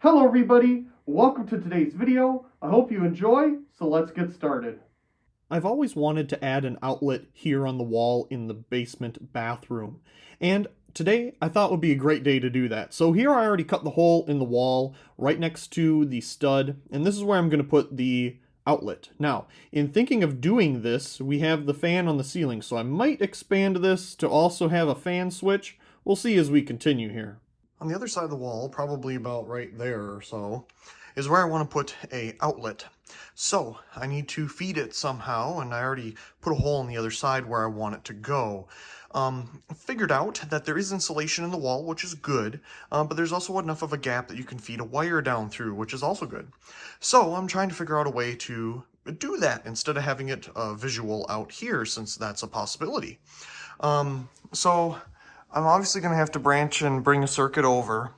Hello everybody, welcome to today's video. I hope you enjoy, so let's get started. I've always wanted to add an outlet here on the wall in the basement bathroom, and today I thought would be a great day to do that. So here I already cut the hole in the wall right next to the stud, and this is where I'm going to put the outlet. Now, in thinking of doing this, we have the fan on the ceiling, so I might expand this to also have a fan switch. We'll see as we continue here. On the other side of the wall, probably about right there or so, is where I want to put a outlet. So I need to feed it somehow, and I already put a hole on the other side where I want it to go. Figured out that there is insulation in the wall, which is good, but there's also enough of a gap that you can feed a wire down through, which is also good. So I'm trying to figure out a way to do that instead of having it visual out here, since that's a possibility. So I'm obviously going to have to branch and bring a circuit over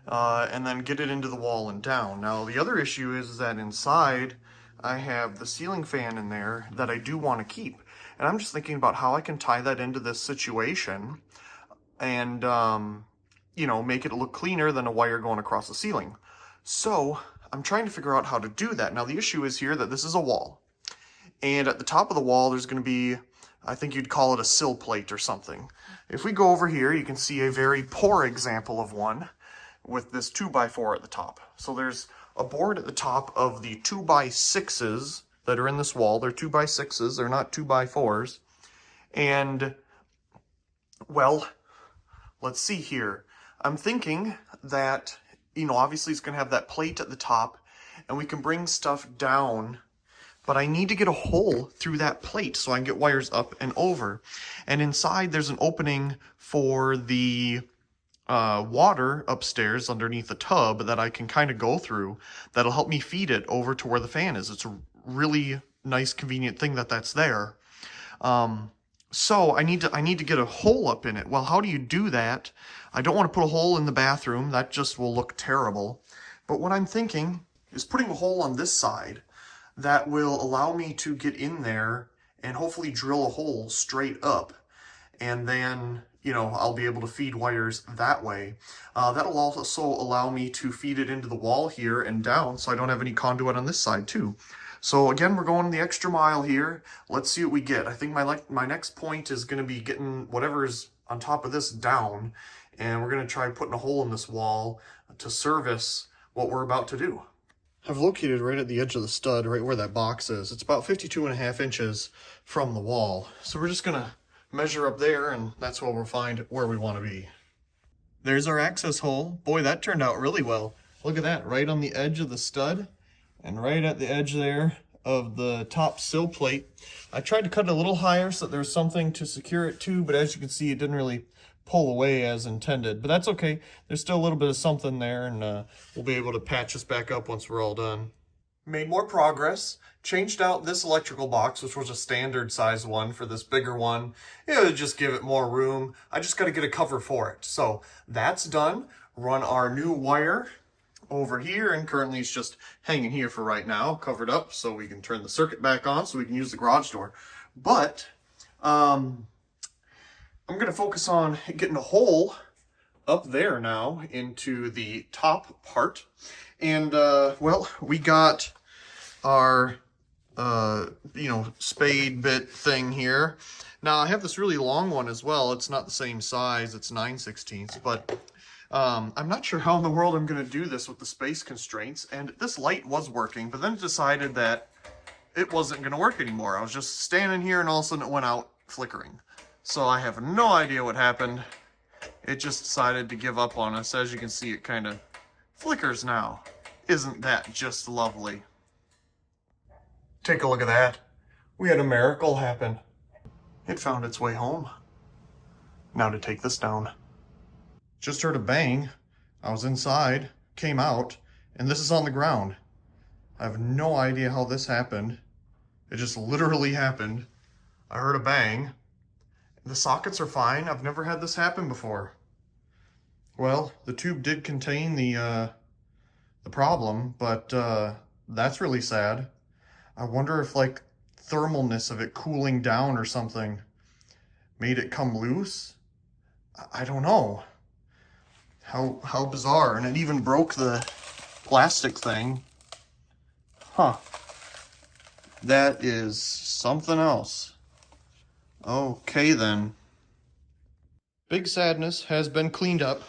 and then get it into the wall and down. Now, the other issue is that inside I have the ceiling fan in there that I do want to keep. And I'm just thinking about how I can tie that into this situation and, you know, make it look cleaner than a wire going across the ceiling. So I'm trying to figure out how to do that. Now, the issue is here that this is a wall. And at the top of the wall, there's going to be, I think you'd call it a sill plate or something. If we go over here, you can see a very poor example of one with this 2x4 at the top. So there's a board at the top of the 2x6s that are in this wall. They're 2x6s, they're not 2x4s. And, well, let's see here. I'm thinking that, you know, obviously it's going to have that plate at the top, and we can bring stuff down, but I need to get a hole through that plate so I can get wires up and over. And inside there's an opening for the water upstairs underneath the tub that I can kind of go through that'll help me feed it over to where the fan is. It's a really nice, convenient thing that that's there. So I need to get a hole up in it. Well, how do you do that? I don't want to put a hole in the bathroom. That just will look terrible. But what I'm thinking is putting a hole on this side that will allow me to get in there and hopefully drill a hole straight up. And then, you know, I'll be able to feed wires that way. That'll also allow me to feed it into the wall here and down so I don't have any conduit on this side too. So again, we're going the extra mile here. Let's see what we get. I think my next point is going to be getting whatever's on top of this down, and we're going to try putting a hole in this wall to service what we're about to do. I've located right at the edge of the stud, right where that box is. It's about 52.5 inches from the wall. So we're just gonna measure up there, and that's where we'll find where we want to be. There's our access hole. Boy, that turned out really well. Look at that, right on the edge of the stud, and right at the edge there of the top sill plate. I tried to cut it a little higher so that there's something to secure it to, but as you can see, it didn't really pull away as intended, but that's okay. There's still a little bit of something there, and we'll be able to patch this back up once we're all done. Made more progress, changed out this electrical box, which was a standard size one, for this bigger one. It'll just give it more room. I just got to get a cover for it. So that's done. Run our new wire over here, and currently it's just hanging here for right now, covered up, so we can turn the circuit back on so we can use the garage door. But I'm going to focus on getting a hole up there now into the top part. And, well, we got our, you know, spade bit thing here. Now, I have this really long one as well. It's not the same size. It's 9/16, but I'm not sure how in the world I'm going to do this with the space constraints. And this light was working, but then it decided that it wasn't going to work anymore. I was just standing here, and all of a sudden it went out flickering. So I have no idea what happened. It just decided to give up on us. As you can see, it kind of flickers now. Isn't that just lovely? Take a look at that. We had a miracle happen. It found its way home. Now to take this down. Just heard a bang. I was inside, came out, and this is on the ground. I have no idea how this happened. It just literally happened. I heard a bang. The sockets are fine. I've never had this happen before. Well, the tube did contain the problem, but that's really sad. I wonder if, like, thermalness of it cooling down or something made it come loose. I don't know. How bizarre. And it even broke the plastic thing. Huh. That is something else. Okay then. Big Sadness has been cleaned up,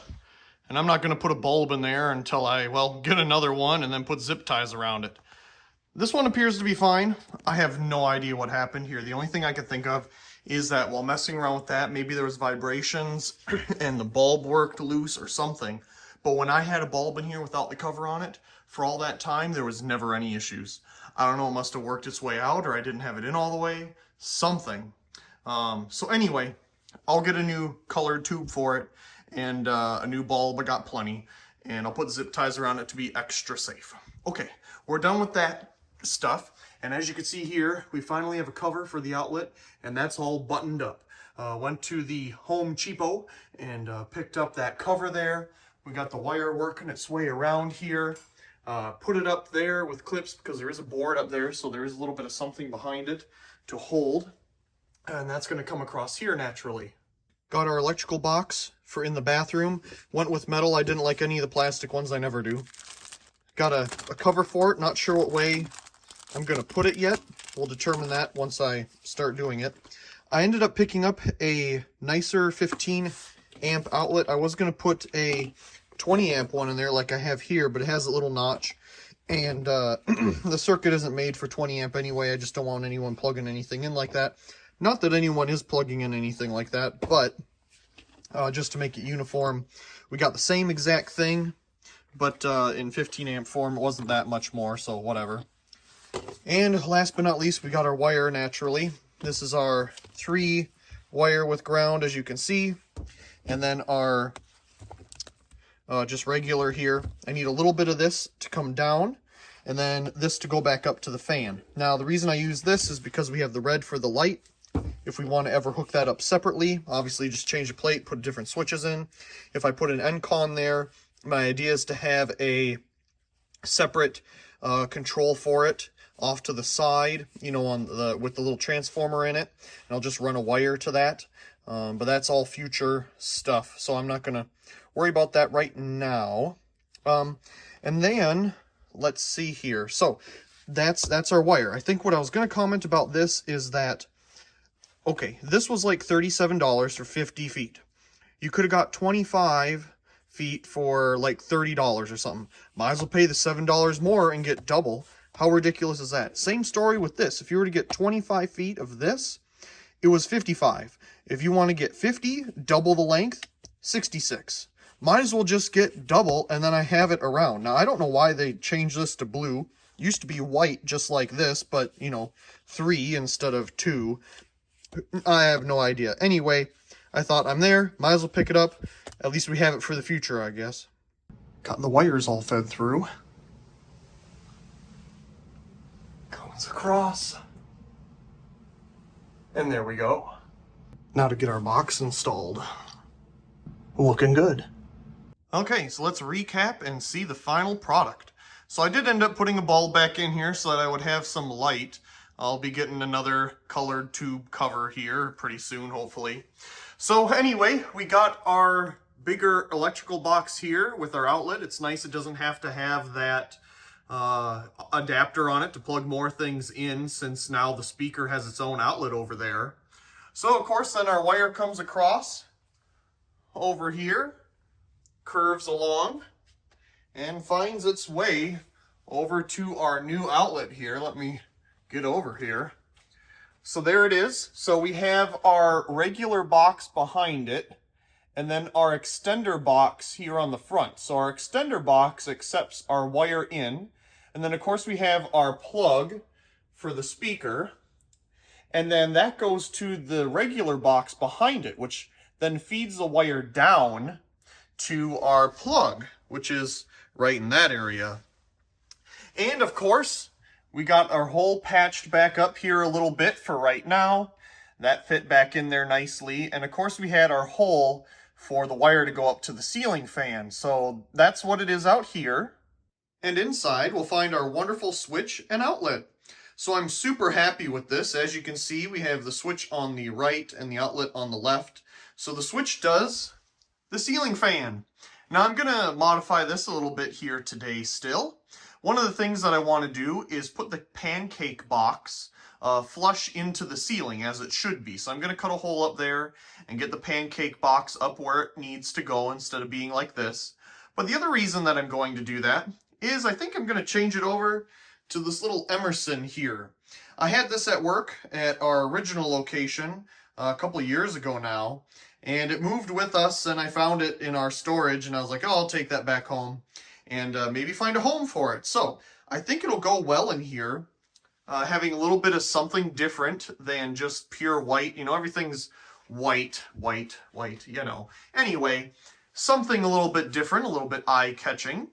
and I'm not going to put a bulb in there until I, well, get another one and then put zip ties around it. This one appears to be fine. I have no idea what happened here. The only thing I could think of is that while messing around with that, maybe there was vibrations and the bulb worked loose or something. But when I had a bulb in here without the cover on it, for all that time, there was never any issues. I don't know, it must have worked its way out, or I didn't have it in all the way. Something. So anyway, I'll get a new colored tube for it, and a new bulb. I got plenty. And I'll put zip ties around it to be extra safe. Okay, we're done with that stuff, and as you can see here, we finally have a cover for the outlet, and that's all buttoned up. Went to the Home Cheapo and picked up that cover there. We got the wire working its way around here. Put it up there with clips because there is a board up there, so there is a little bit of something behind it to hold, and that's going to come across here naturally. Got our electrical box for in the bathroom. Went with metal. I didn't like any of the plastic ones. I never do. Got a cover for it. Not sure what way I'm going to put it yet. We'll determine that once I start doing it. I ended up picking up a nicer 15 amp outlet. I was going to put a 20 amp one in there like I have here, but it has a little notch. And the circuit isn't made for 20 amp anyway. I just don't want anyone plugging anything in like that. Not that anyone is plugging in anything like that, but just to make it uniform. We got the same exact thing, but in 15 amp form. It wasn't that much more, so whatever. And last but not least, we got our wire naturally. This is our 3 wire with ground, as you can see. And then our just regular here. I need a little bit of this to come down, and then this to go back up to the fan. Now, the reason I use this is because we have the red for the light. If we want to ever hook that up separately, obviously just change the plate, put different switches in. If I put an NCON there, my idea is to have a separate control for it off to the side, you know, on the with the little transformer in it, and I'll just run a wire to that. But that's all future stuff, so I'm not going to worry about that right now. And then let's see here. So that's our wire. I think what I was going to comment about this is that, okay, this was like $37 for 50 feet. You could have got 25 feet for like $30 or something. Might as well pay the $7 more and get double. How ridiculous is that? Same story with this. If you were to get 25 feet of this, it was 55. If you want to get 50, double the length, 66. Might as well just get double, and then I have it around. Now, I don't know why they changed this to blue. It used to be white, just like this, but, you know, 3 instead of 2. I have no idea. Anyway, I thought I'm there. Might as well pick it up. At least we have it for the future, I guess. Got the wires all fed through. Comes across. And there we go. Now to get our box installed. Looking good. Okay, so let's recap and see the final product. So I did end up putting a bulb back in here so that I would have some light. I'll be getting another colored tube cover here pretty soon, hopefully. So anyway, we got our bigger electrical box here with our outlet. It's nice it doesn't have to have that adapter on it to plug more things in, since now the speaker has its own outlet over there. So of course then our wire comes across over here, curves along, and finds its way over to our new outlet here. Let me get over here. So there it is. So we have our regular box behind it, and then our extender box here on the front. So our extender box accepts our wire in, and then of course we have our plug for the speaker, and then that goes to the regular box behind it, which then feeds the wire down to our plug, which is right in that area. And of course, we got our hole patched back up here a little bit for right now. That fit back in there nicely. And of course we had our hole for the wire to go up to the ceiling fan. So that's what it is out here. And inside we'll find our wonderful switch and outlet. So I'm super happy with this. As you can see, we have the switch on the right and the outlet on the left. So the switch does the ceiling fan. Now I'm going to modify this a little bit here today still. One of the things that I want to do is put the pancake box flush into the ceiling as it should be. So I'm going to cut a hole up there and get the pancake box up where it needs to go instead of being like this. But the other reason that I'm going to do that is I think I'm going to change it over to this little Emerson here. I had this at work at our original location a couple of years ago now, and it moved with us, and I found it in our storage, and I was like, oh, I'll take that back home and maybe find a home for it. So I think it'll go well in here, having a little bit of something different than just pure white. You know, everything's white, white, white, you know. Anyway, something a little bit different, a little bit eye-catching.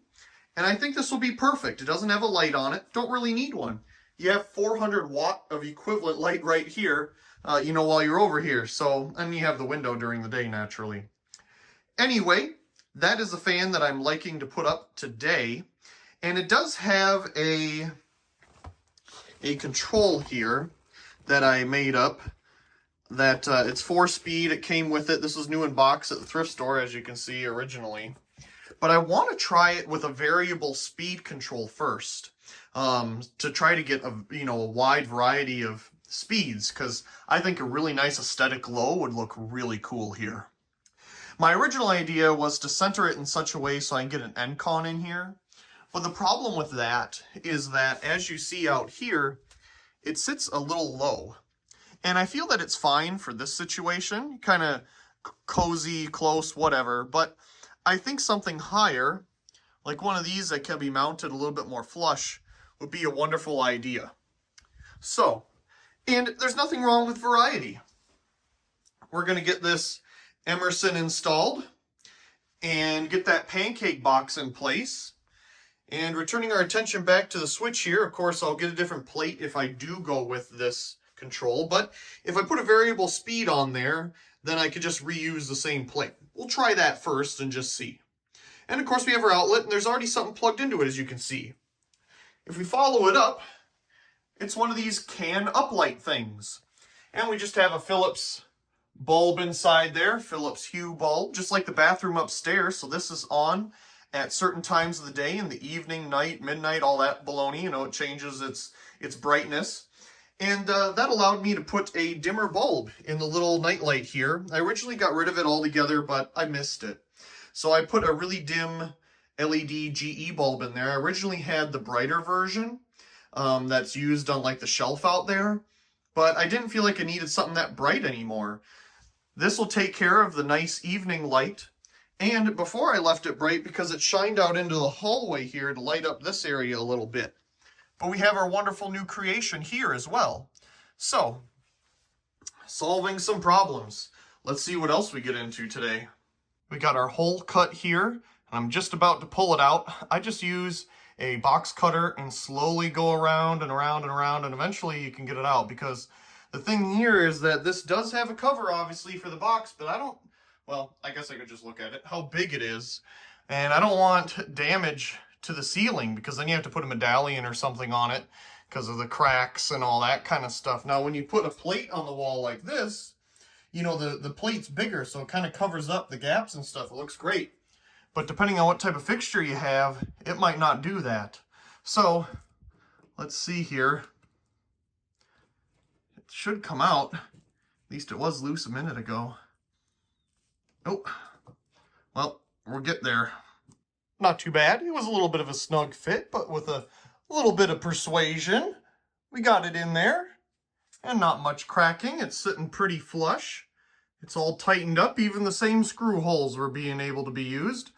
And I think this will be perfect. It doesn't have a light on it. Don't really need one. You have 400 watt of equivalent light right here, you know, while you're over here. So, and you have the window during the day, naturally. Anyway, that is the fan that I'm liking to put up today. And it does have a control here that I made up. That it's 4-speed. It came with it. This was new in box at the thrift store, as you can see originally. But I want to try it with a variable speed control first, to try to get a wide variety of speeds, because I think a really nice aesthetic low would look really cool here. My original idea was to center it in such a way so I can get an Encon in here. But the problem with that is that, as you see out here, it sits a little low. And I feel that it's fine for this situation, kind of cozy, close, whatever, but I think something higher, like one of these that can be mounted a little bit more flush, would be a wonderful idea. So, and there's nothing wrong with variety. We're going to get this Emerson installed and get that pancake box in place. And returning our attention back to the switch here, of course, I'll get a different plate if I do go with this control. But if I put a variable speed on there, then I could just reuse the same plate. We'll try that first and just see. And of course we have our outlet, and there's already something plugged into it, as you can see. If we follow it up, it's one of these can uplight things. And we just have a Philips bulb inside there, Philips Hue bulb, just like the bathroom upstairs. So this is on at certain times of the day, in the evening, night, midnight, all that baloney. You know, it changes its brightness. And that allowed me to put a dimmer bulb in the little nightlight here. I originally got rid of it altogether, but I missed it. So I put a really dim LED GE bulb in there. I originally had the brighter version that's used on like the shelf out there, but I didn't feel like I needed something that bright anymore. This will take care of the nice evening light. And before I left it bright, because it shined out into the hallway here to light up this area a little bit. But we have our wonderful new creation here as well. So, solving some problems. Let's see what else we get into today. We got our hole cut here, and I'm just about to pull it out. I just use a box cutter and slowly go around and around and around, and eventually you can get it out, because the thing here is that this does have a cover, obviously, for the box, but I guess I could just look at it, how big it is, and I don't want damage to the ceiling, because then you have to put a medallion or something on it because of the cracks and all that kind of stuff. Now, when you put a plate on the wall like this, you know, the plate's bigger, so it kind of covers up the gaps and stuff. It looks great. But depending on what type of fixture you have, it might not do that. So, let's see here. It should come out. At least it was loose a minute ago. Oh, well, we'll get there. Not too bad. It was a little bit of a snug fit, but with a little bit of persuasion, we got it in there. And not much cracking. It's sitting pretty flush. It's all tightened up. Even the same screw holes were being able to be used.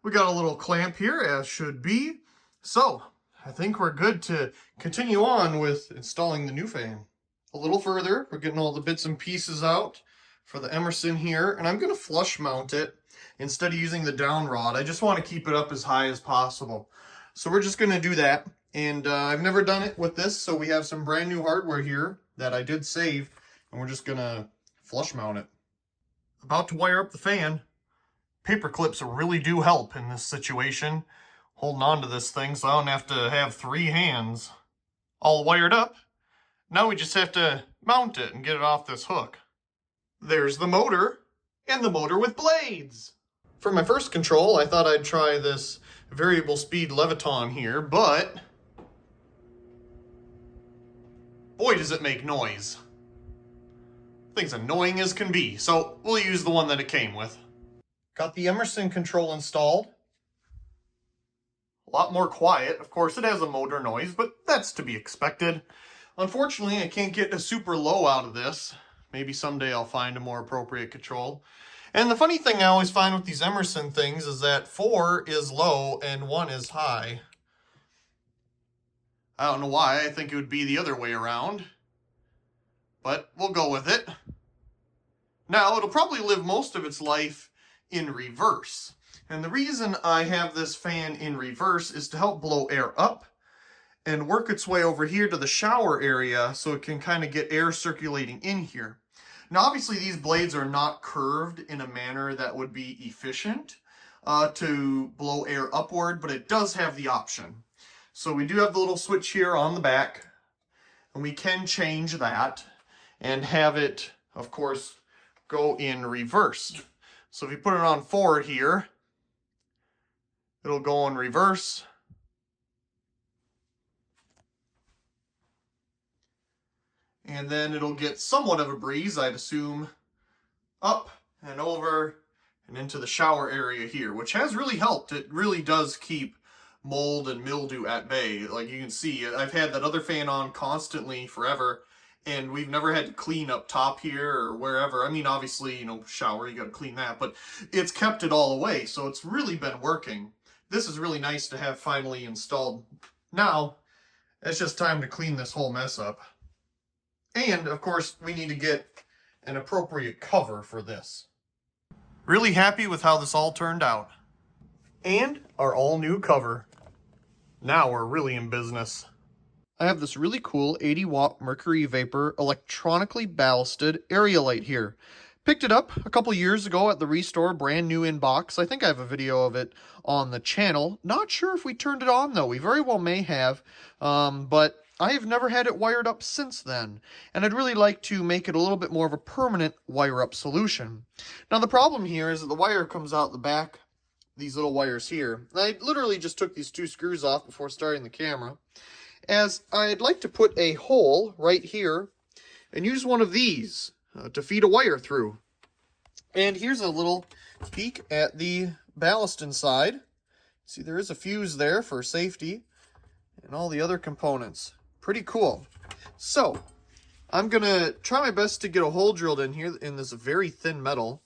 We got a little clamp here, as should be. So, I think we're good to continue on with installing the new fan. A little further, we're getting all the bits and pieces out for the Emerson here. And I'm going to flush mount it instead of using the down rod. I just want to keep it up as high as possible. So we're just going to do that. And I've never done it with this, so we have some brand new hardware here that I did save, and we're just going to flush mount it. About to wire up the fan. Paper clips really do help in this situation. Holding on to this thing so I don't have to have 3 hands. All wired up. Now we just have to mount it and get it off this hook. There's the motor, and the motor with blades. For my first control, I thought I'd try this variable speed Leviton here, but boy does it make noise. Thing's annoying as can be, so we'll use the one that it came with. Got the Emerson control installed. A lot more quiet. Of course, it has a motor noise, but that's to be expected. Unfortunately, I can't get a super low out of this. Maybe someday I'll find a more appropriate control. And the funny thing I always find with these Emerson things is that 4 is low and 1 is high. I don't know why. I think it would be the other way around. But we'll go with it. Now, it'll probably live most of its life in reverse. And the reason I have this fan in reverse is to help blow air up and work its way over here to the shower area so it can kind of get air circulating in here. Now, obviously, these blades are not curved in a manner that would be efficient to blow air upward, but it does have the option. So we do have the little switch here on the back, and we can change that and have it, of course, go in reverse. So if you put it on 4 here, it'll go in reverse. And then it'll get somewhat of a breeze, I'd assume, up and over and into the shower area here, which has really helped. It really does keep mold and mildew at bay. Like you can see, I've had that other fan on constantly forever, and we've never had to clean up top here or wherever. I mean, obviously, you know, shower, you got to clean that, but it's kept it all away, so it's really been working. This is really nice to have finally installed. Now, it's just time to clean this whole mess up. And, of course, we need to get an appropriate cover for this. Really happy with how this all turned out. And our all-new cover. Now we're really in business. I have this really cool 80-watt mercury vapor electronically ballasted area light here. Picked it up a couple years ago at the Restore, brand new in box. I think I have a video of it on the channel. Not sure if we turned it on, though. We very well may have, but I have never had it wired up since then, and I'd really like to make it a little bit more of a permanent wire-up solution. Now, the problem here is that the wire comes out the back, these little wires here. I literally just took these 2 screws off before starting the camera, as I'd like to put a hole right here and use one of these to feed a wire through. And here's a little peek at the ballast inside. See, there is a fuse there for safety and all the other components. Pretty cool. So, I'm going to try my best to get a hole drilled in here in this very thin metal.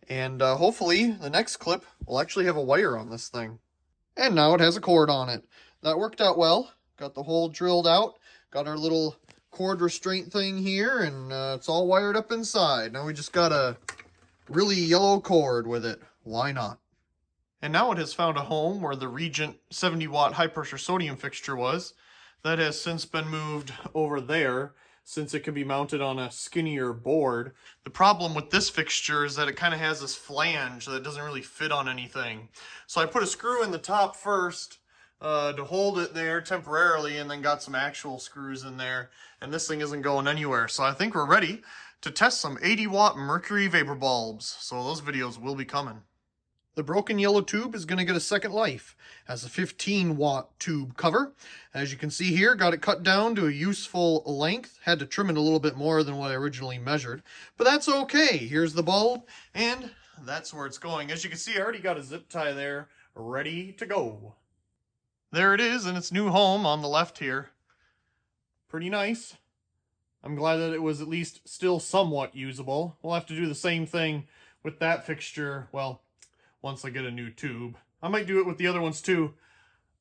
And hopefully, the next clip will actually have a wire on this thing. And now it has a cord on it. That worked out well. Got the hole drilled out. Got our little cord restraint thing here. And it's all wired up inside. Now we just got a really yellow cord with it. Why not? And now it has found a home where the Regent 70-watt high-pressure sodium fixture was. That has since been moved over there, since it can be mounted on a skinnier board. The problem with this fixture is that it kind of has this flange that doesn't really fit on anything. So I put a screw in the top first to hold it there temporarily, and then got some actual screws in there, and this thing isn't going anywhere. So I think we're ready to test some 80-watt mercury vapor bulbs. So those videos will be coming. The broken yellow tube is going to get a second life as a 15-watt tube cover. As you can see here, got it cut down to a useful length. Had to trim it a little bit more than what I originally measured, but that's okay. Here's the bulb, and that's where it's going. As you can see, I already got a zip tie there ready to go. There it is in its new home on the left here. Pretty nice. I'm glad that it was at least still somewhat usable. We'll have to do the same thing with that fixture, well, once I get a new tube. I might do it with the other ones too.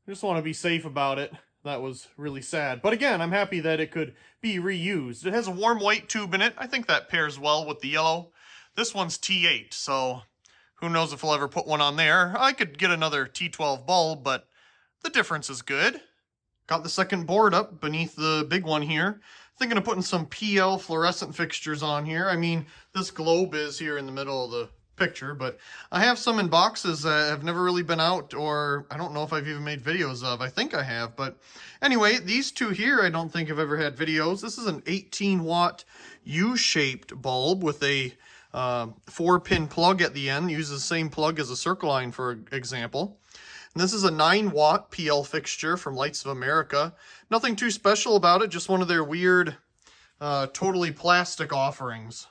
I just want to be safe about it. That was really sad. But again, I'm happy that it could be reused. It has a warm white tube in it. I think that pairs well with the yellow. This one's T8, so who knows if I'll ever put one on there. I could get another T12 bulb, but the difference is good. Got the second board up beneath the big one here. Thinking of putting some PL fluorescent fixtures on here. I mean, this globe is here in the middle of the picture, but I have some in boxes that have never really been out, or I don't know if I've even made videos of. I think I have, but anyway, these two here I don't think I've ever had videos. This is an 18-watt U-shaped bulb with a 4-pin plug at the end. Uses the same plug as a circle line, for example. And this is a 9-watt PL fixture from Lights of America. Nothing too special about it, just one of their weird, totally plastic offerings.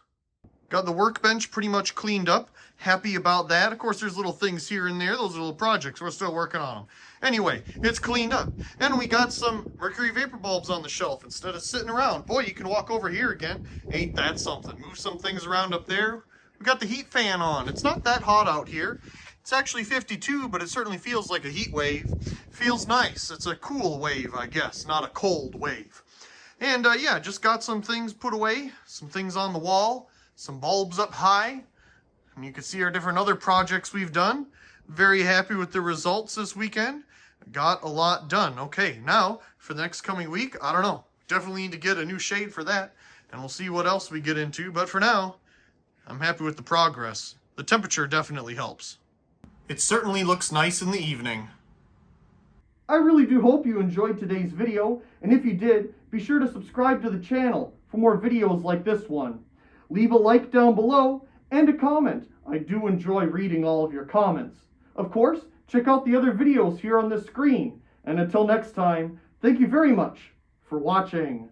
Got the workbench pretty much cleaned up. Happy about that. Of course, there's little things here and there. Those are little projects. We're still working on them. Anyway, it's cleaned up. And we got some mercury vapor bulbs on the shelf instead of sitting around. Boy, you can walk over here again. Ain't that something? Move some things around up there. We got the heat fan on. It's not that hot out here. It's actually 52, but it certainly feels like a heat wave. Feels nice. It's a cool wave, I guess, not a cold wave. And yeah, just got some things put away, some things on the wall, some bulbs up high. And you can see our different other projects we've done. Very happy with the results this weekend. Got a lot done. Okay, now for the next coming week, I don't know. Definitely need to get a new shade for that. And we'll see what else we get into. But for now, I'm happy with the progress. The temperature definitely helps. It certainly looks nice in the evening. I really do hope you enjoyed today's video, and if you did, be sure to subscribe to the channel for more videos like this one. Leave a like down below and a comment. I do enjoy reading all of your comments. Of course, check out the other videos here on the screen. And until next time, thank you very much for watching.